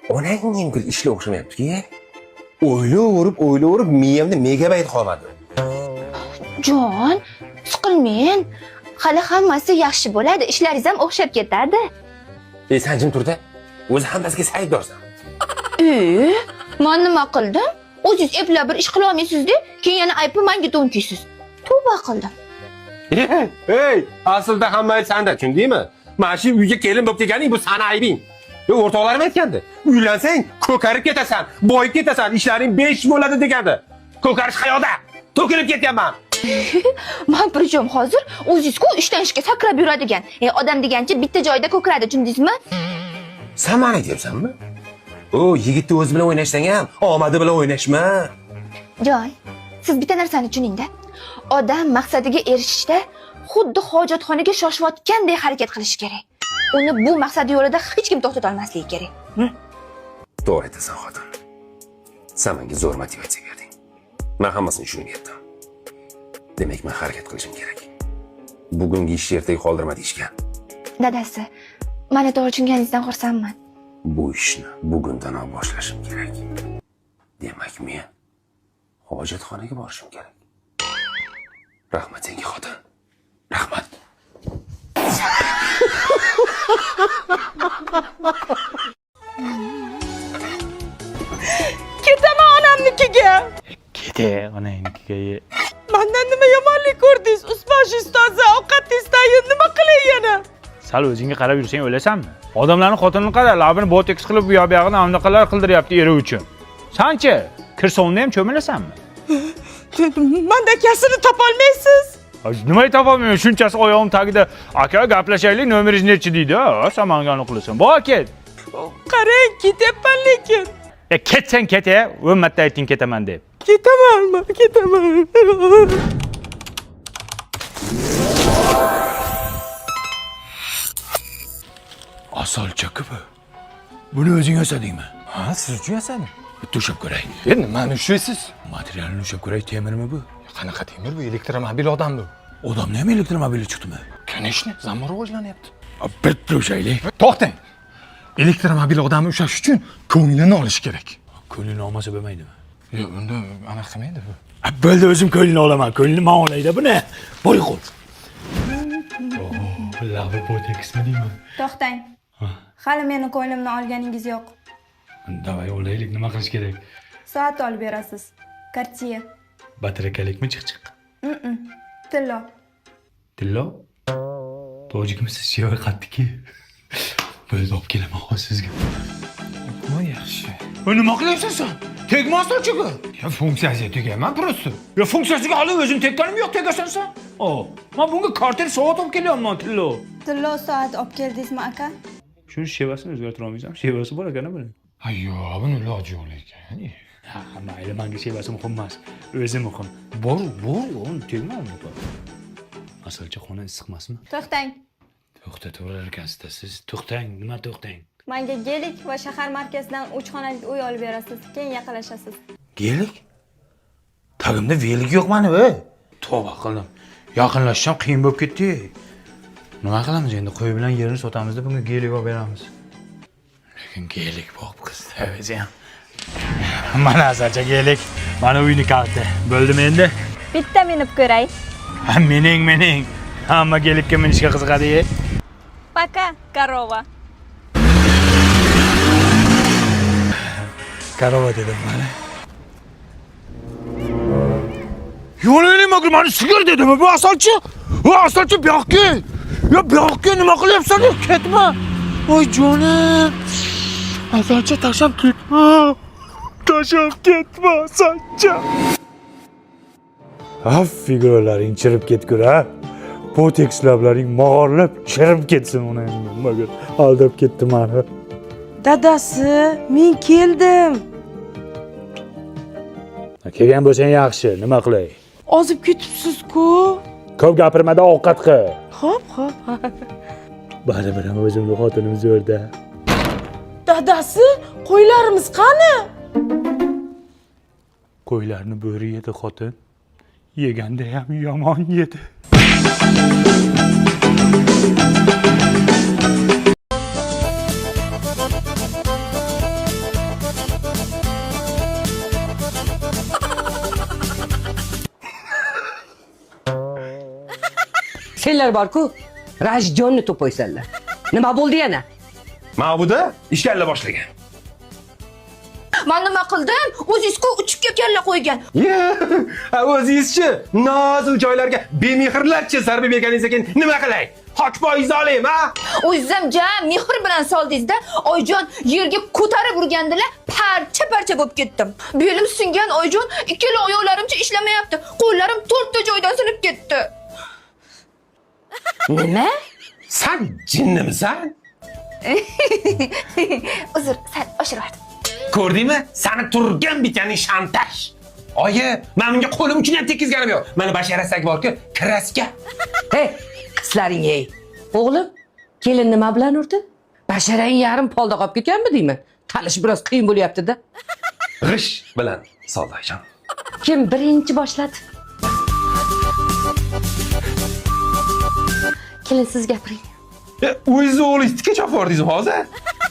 Onang yengil ishla o'xshamayapti-ki. O'ylaverib miyamda megabayt qolmadi. Jon, siqilmang. Hali hammasi yaxshi bo'ladi, ishlaringiz ham o'xshab ketadi. San jim turda. O'zi hammasiga saydorsan. Men nima qildim? O'zingiz eplab bir ish qila olmaysiz-da, keyin yana aybni menga to'nkiysiz. Tavba qildim. Hey, aslida hamma senda, tushundingmi? Mana shu uyga kelin bo'lib kelganing bu sana aybing. O'rtoqlarim aytgandi. Uylansang, ko'karib ketasan, boyib ketasan, ishlaring 5 bo'ladi degandi. Ko'karish qayoqda? To'kilib ketganman. Men birjom hozir o'zingiz-ku ishdan ishga sakrab yuradigan. Odam degancha bitta joyda ko'karadi, tushundingizmi? Sen meni aytyapsanmi? Yigitni o'zi bilan o'ynashsang ham, omadi bilan o'ynashma. Jon, siz bitta narsani tushuning-da. Odam maqsadiga erishishda xuddi hojatxonaga shoshayotgandek harakat qilish kerak. Uni bu maqsad yo'lida hech kim to'xtata olmasligi kerak. To'g'ri aytasan, xotin. Sen menga zo'r motivatsiya berding. Men hammasini tushunib yetdim. Demak, men harakat qilishim kerak. Bugungi ishni ertaga qoldirma deyishgan. Dadasi, meni to'g'ri tushunganingizdan xursandman. Bu ishni bugundanoq boshlashim kerak. Demak, men hojatxonaga borishim kerak. Rahmat senga, xotin. Rahmat. Ketaman onamnikiga. Kete onangnikiga. Mendan nima yomonlik ko'rdingiz? Ust-bosh toza, ovqatingiz tayyor, nima qilay yana? Sal o'zingga qarab yursang o'lasanmi? Odamlarning xotinini qara, labini botoks qilib bu yoq-buyog'ini amnaqalar qildiryapti eri uchun. Sanchi kirsovni ham cho'milasanmi? Menda kasini topolmaysiz. Nimaga topolmayman? Shunchasi oyog'im tagida aka gaplashaylik, nomeringiz nechi deydi. Sen menga aniqlasan. Bor ket. Qarang, ketyapman lekin. Ketsang ket-a, o'mmatda ayting ketaman deb. Ketamanmi? Ketaman. Asolcha-ku bu. Buni o'zing yasadingmi? Ha, siz uchun yasadim. Bitta ushab ko'ray. Nimani ushlaysiz? Materialni ushab ko'ray, temirmi bu? Qanaqa temir bu? Elektromobil odam bu. Odamni ham elektromobili chiqdimi? Конечно, zamon rivojlanyapti. Bitta ushaylik. To'xtang. Elektromobil odamni ushlash uchun ko'nglini olish kerak. Ko'nglini olmasa bo'lmaydimi? Yo'q, unda anaqa qilmaydi bu. Bo'ldi, o'zim ko'nglini olaman. Ko'nglini men olayda buni. Boy qo'l. Labi boteksmi deyman? To'xtang. Hali meni ko'nglimni olganingiz yo'q. Davay olaylik, nima qilish kerak? Soat olib berasiz. Cartier. Batarakalikmi chiq? Tillo. Tillo? Tojikmisiz sheva qatdiki. Bo'ldi, olib kelaman hozir sizga. Bu yaxshi. Nima qilyapsan sen? Tegmasdan-chiku. Ya funksiyasiga tegaman просто. Ya funksiyasiga hali o'zim tekkanim yo'q, tegasan sen. Men bunga kartel soat olib kelyapman, Tillo. Tillo soat olib keldingizmi, aka? Shuni shevasini o'zgartira olmaysan. Shevasi bor ekan buni. Ayyo, buni iloji yo'q ekan. Ha, mayli, menga shevasi muhim emas. O'zi muhim. Bor, uni tegmaydi. Asalcha xona issiqmasmi? To'xtang. To'xtataverar ekansizda siz. To'xtang, nima to'xtang? Menga gelik va shahar markazidan 3 xonali uy olib berasiz. Keyin yaqinlashasiz. Gelik? Tagimda velik yo'q mani, Tavba qildim. Yaqinlashsam qiyin bo'lib ketdi. Nima qilamiz endi? Qo'y bilan yerini sotamiz-da, bunga gelik olib beramiz. Lekin gelik bo'lib qizda o'zi ham. Mana asalcha gelik. Mana uyni kalti. Bo'ldimi endi? Bitta minib ko'ray. Ha, mening. Hamma gelikka minishga qiziqadi. Paka, korova. Korova dedim mana. Yo'lini mag'rur meni sigir dedimi bu asalchi? Asalchi bu yoqqa. Ya bu yoqqa nima qilyapsan? Ketma. Voy jonim. Asalchi tashlab ketma. Asalchi. Figuralaring chirib ketgur, ha? Botoks lablaring mog'orlab chirib ketsin uni endi. Magar aldab ketdi meni. Dadasi, men keldim. Kelgan bo'lsang yaxshi, nima qilay? Ozib ketibsiz-ku. Ko'p gapirmada ovqat qil. Xo'p. Baribir ham o'zimni xotinim zo'rda. Dadasi, qo'ylarimiz qani? Qo'ylarni bo'ri yedi xotin. Yeganda ham yomon yedi. ishlar bor-ku. Rajdonni to'poysanlar. Nima bo'ldi yana? Ma'buda ishkalla boshlagan. Men nima qildim? O'zingiz-ku uchib kelganlar qo'ygan. O'zingizchi nozik joylarga bemehrlarcha zarba berganingizdan keyin nima qilay? Hokpoyizni olaymi, ha? O'zingiz ham jam mehr bilan soldingiz-da, Oyjon yerga ko'tarib urgandilar, parcha-parcha bo'lib ketdim. Belim singan Oyjon, ikkala oyoqlarimcha ishlamayapti. Qo'llarim to'rtta joydan sinib ketdi. Nima? Sen jinnimisan? Uzr, sal oshirardim. Ko'rdingmi? Seni turgan bitganing shantaj. Oyi, men bunga qo'lim uchun ham tekizganim yo'q. Mana basharasak bor-ku, kraska. Hey, qizlaring ey. O'g'lim, kelin nima bilan urdi? Basharang yarim polda qolib ketganmi deyman? Talish biroz qiyin bo'lyapti-da. G'ish bilan Soldajon. Kim birinchi boshladi? Kelin siz gapiring. O'zingiz o'g'lingizni kecha olib bordingizmi hozir?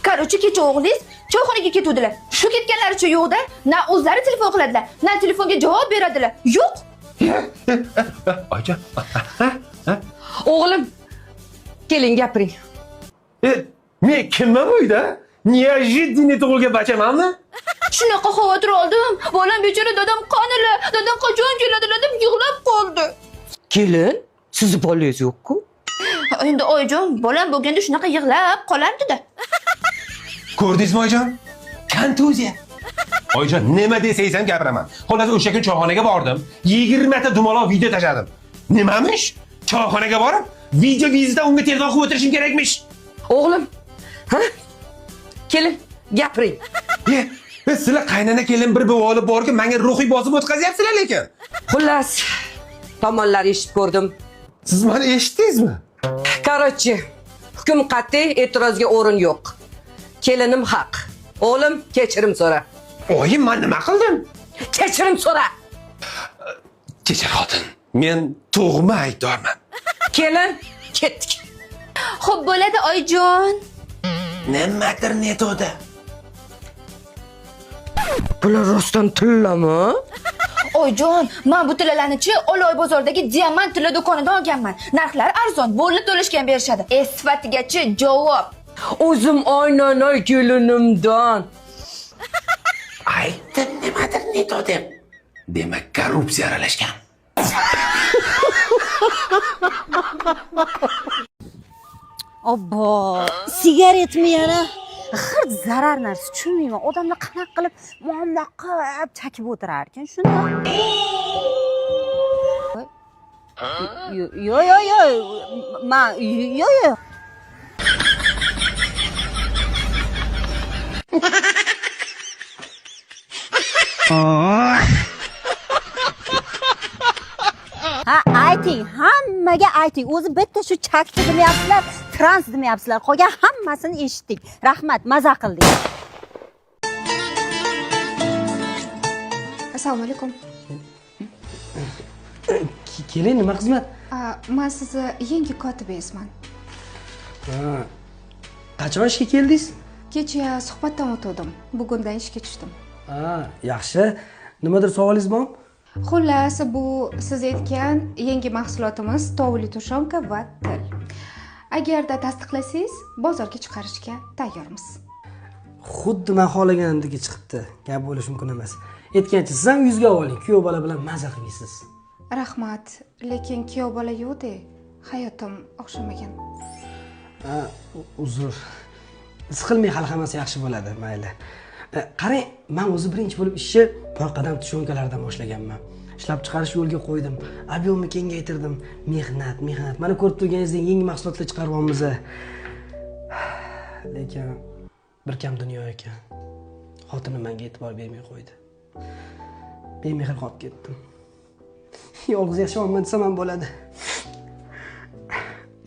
Qarochi kecha o'g'lingiz choyxonaga ketuvdilar. Shu ketganlaricha yo'qda, na o'zlari telefon qiladilar, na telefonga javob beradilar. Yo'q. Oyijon. O'g'lim, kelin gapiring. Men kimman bu uyda? Неожиданно tug'ilgan bachamanmi? Shunaqa xavotir oldim. Bolam bechora dadam qanila, dadam qachon keladilar deb yig'lab qoldi. Kelin, sizni bolangiz yo'q-ku? Endi Oyjon, bolam bo'lganda shunaqa yig'lab qolardi-da. Ko'rdingizmi oyijon? Kontuzya. Oyijon, nima desangiz ham gapiraman. Xullas o'sha kun choyxonaga bordim. 20 ta dumaloq video tashladim. Nimamish? Choyxonaga borib, video vizida unga telefon qilib o'tirishim kerakmish. O'g'lim, ha? Kelin, gapiring. Sizlar qaynana kelin bir olib borib, menga ruhiy bosim o'tkazyapsizlar lekin. Xullas, tomonlar eshitib ko'rdim. Siz meni eshitdingizmi? Qarochi, hukm qat'iy, e'tirozga o'rin yo'q. Kelinim haq. O'g'lim, kechirim so'ra. Oyim, men nima qildim? Kechirim so'ra. Kechir xotin. Men tug'ma aybdorman. Kelin, ketdik. Xo'p bo'ladi Oyjon. Nimadir netodi. Bular rostdan tillami? Oyjon, men bu tillalarni-chi Oloy bozordagi diamant tilla do'konidan olganman. Narxlar arzon, bo'lib to'lashgan berishadi. Sifatigachi javob. O'zim oynanoy kelinimdan. Aytdim nimadir netodi. Demak, korrupsiya aralashgan. Obbo, sigaretmi yana? Xir zarar narsa tushunmayman. Odamlar qanaqa qilib muomala qilib chakib o'tirar ekan shuni. Yo. Ha, ayting, hammaga ayting. O'zi bitta shu chakni demayapsizlar, trans demayapsizlar. Qolgan hammasini eshitdik. Rahmat, maza qildik. Assalomu alaykum. Keling, nima xizmat? Men sizni yangi kotibingizman. Qachon ishga keldingiz? Kecha suhbatdan o'tdim. Bugundan ishga tushdim. Yaxshi. Nimadir savolingiz bormi? Xullas, bu siz aytgan yangi mahsulotimiz tovli tushonka va til. Agarda tasdiqlasangiz, bozorga chiqarishga tayyormiz. Xuddi men xohlaganimdek chiqibdi. Gap bo'lishi mumkin emas. Aytgancha siz ham yuzga oling, kuyov bola bilan maza qilasiz. Rahmat, lekin kuyov bola yo'q-da, hayotim o'xshamagan. Uzr. Siqilmay hali hammasi yaxshi bo'ladi, mayli. Qarang, men o'zi birinchi bo'lib ishni poyqadam tushunkalardan boshlaganman. Ishlab chiqarish yo'lga qo'ydim. Ob'yomni kengaytirdim. Mehnat. Mana ko'rib turganingizdek yangi mahsulotlar chiqaryapmiz. Lekin bir kam dunyo ekan. Xotinim menga e'tibor bermay qo'ydi. Bemehr qolib ketdim. Yolg'iz yashayapman desam ham bo'ladi.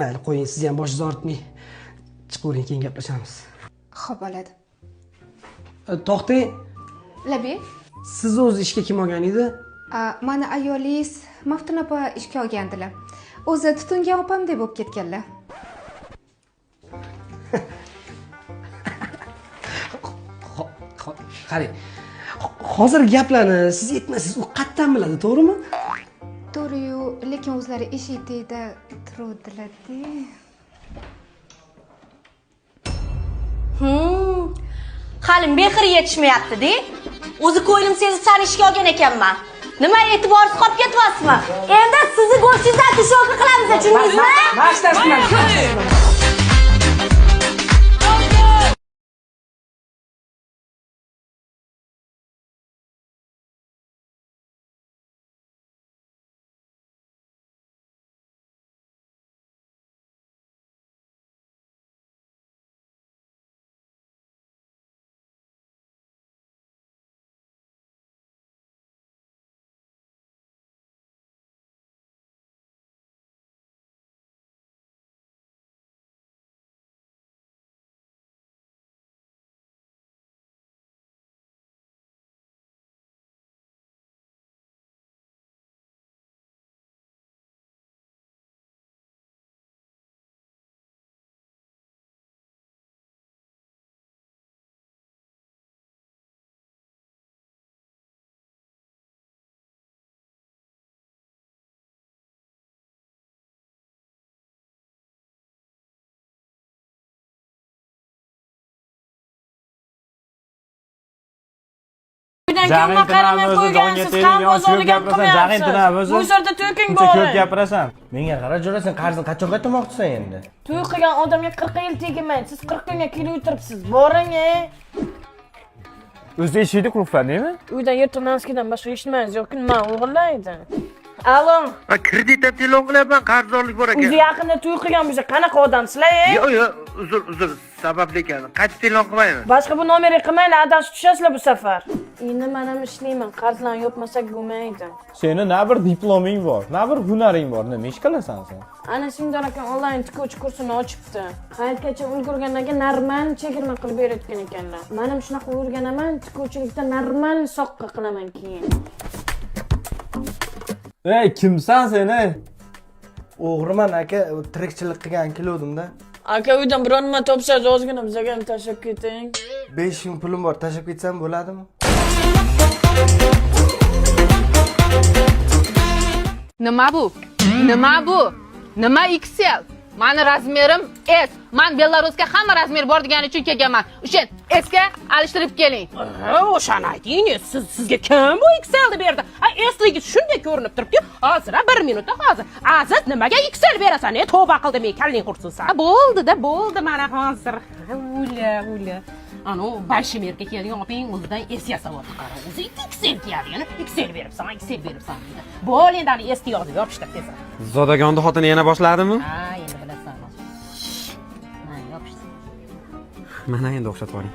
Mayli, qo'ying, siz ham boshingizni ortmay chiqavering, keyin gaplashamiz. Xo'p bo'ladi. To'xtang. Labi, Siz o'zi ishga kim olgan edi? mani ayolingiz Maftun opa ishga olgandilar. O'zi tutungan opamdek bo'lib ketganlar. Qarang. Hozir gaplarni siz aytmasiz, u qattan biladi, to'g'rimi? To'g'ri-yu, lekin o'zlari eshitdi-da turuvdilar-da. Hali mehr yetishmayapti-da. O'zi ko'nglim sezib sani ishga olgan ekanman. Nima e'tiborsiz qolib ketyapsizmi? Endi sizni go'shtingizdan tushokli qilamiz, tushundingizmi? Bashlasizlar. Jag'in tinam o'zi jonga teging, yo'q gapirasan, jag'in tinam o'zi. Bu yerda to'king Ko'p bor. gapirasan. Menga qara, jo'rasan, qarzni qachon qaytarmoqchisan endi? To'y qilgan odamga 40 yil tegmaydi. Siz 40 kunga kelib o'tiribsiz. Boring, O'zi eshikni qulfladingmi? Uyda yerto'lanskidan boshqa eshitmaysiz yo'q, nima o'g'irlaydi. Alo. Kreditda telefon qilyapman, qarzdorlik bor ekan. O'zi yaqinda to'y qilgan bo'lsa qanaqa odamsizlar? Yo'q, uzr, sababli ekan. Qaytib telefon qilmayman. Boshqa bu nomerga qilmanglar, adashib tushasizlar bu safar. Endi men ham ishlayman, qarzlarni yopmasak bo'lmaydi. Seni na bir diploming bor, na bir hunaring bor. Nima ish qilasan sen? Ana Singdor aka onlayn tikuvchi kursini ochibdi. Hayotgacha ulgurgandan keyin normal chegirma qilib berayotgan ekanlar. Men ham shunaqa o'rganaman, tikuvchilikda normal soqqa qilaman keyin. Ey, kimsan sen, ey? O'g'riman aka, tirikchilik qilgan keluvdim-da. Aka uydan biron nima topsangiz ozgina bizga ham tashlab keting. 5 ming pulim bor, tashlab ketsam bo'ladimi? Nima bu? Nima XL? Mani razmerim S. Men Belarusga hamma razmer bor degani uchun kelganman. O'shan S'ga alishtirib keling. O'shani ayting, sizga kim bu XL deb berdi? S'ligi shunday ko'rinib turibdi. Hozir 1 minutda hozir. Aziz nimaga XL berasan? Tavba qildim, kalling qursinsan. Bo'ldi mana hozir. Ula. Ano, Bashmirga kelgan oping o'zidan S yasavotdi qara. O'zi XL kelgan, XL beribsan dedi. Bo'l endi ani S yozib yopishtir tezroq. Zodagonni xotini yana boshladimi? Ha, endi bilasan. Ha, yopishtir. Mana endi o'xshatib oling.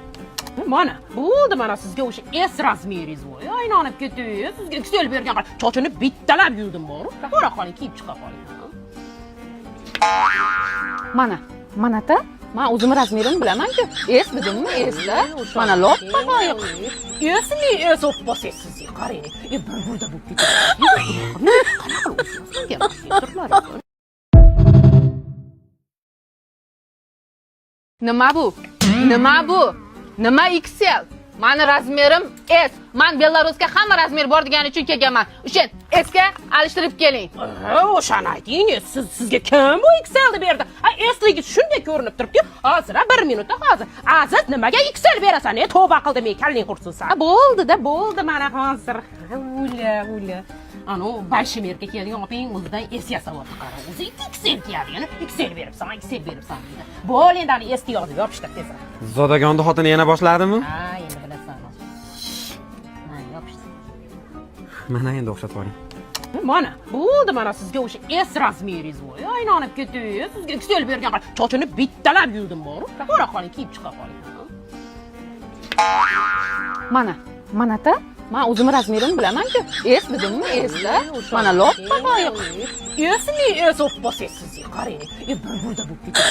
Mana, bo'ldi mana sizga o'sha S razmeringiz bor. Aylanib ketdi. Sizga XL bergan qara. Chochini bittalab yurdim bor. Qora qoling, kiyib chiqa qoling. Mana-ta? Men o'zim razmerimni bilaman-ku. S dedimmi? S-da. Mana loppa qo'yiq. Esli S o'pposiz sizga qarang. Bir-birda bo'lib ketadi. Nima bu? Nima XL? Mani razmerim S. Men Belarusga hamma razmer bor degani uchun kelganman. O'shan S'ga alishtirib keling. O'shani ayting, sizga kim bu XL deb berdi? S'ligi shunday ko'rinib turibdi. Hozir 1 minutda hozir. Aziz nimaga XL berasan? Tavba qildim, kalling qursinsan. Bo'ldi mana hozir. Ula. Ano, Bashmirga kelgan oping o'zidan S yasavotdi qara. O'zi XL kelgan, XL beribsan dedi. Bo'l endi ani S yozib yopishtir tezroq. Zodagonni xotini yana boshladimi? Ha, endi bilasan. Ha, yopishtir. Mana endi o'xshatib oling. Mana, bo'ldi mana sizga o'sha S razmeringiz bor. Aylanib ketdi. Sizga XL bergan qara. Chochini bittalab yurdim bor. Qora qoling, kiyib chiqa qoling. Mana-ta? Men o'zim razmerimni bilaman-ku. S dedimmi? S-da. Mana loppa qo'yiq. Esli S o'pposiz sizga qarang. Bir-birda bo'lib ketadi.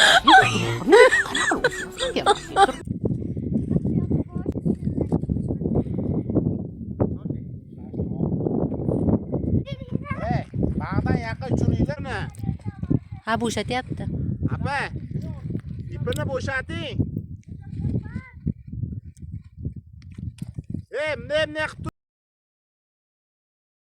Ba'dan yaqin chuninglarmi? Ha, bo'shatyapti. Apa, ipini bo'shating. Bunday qilib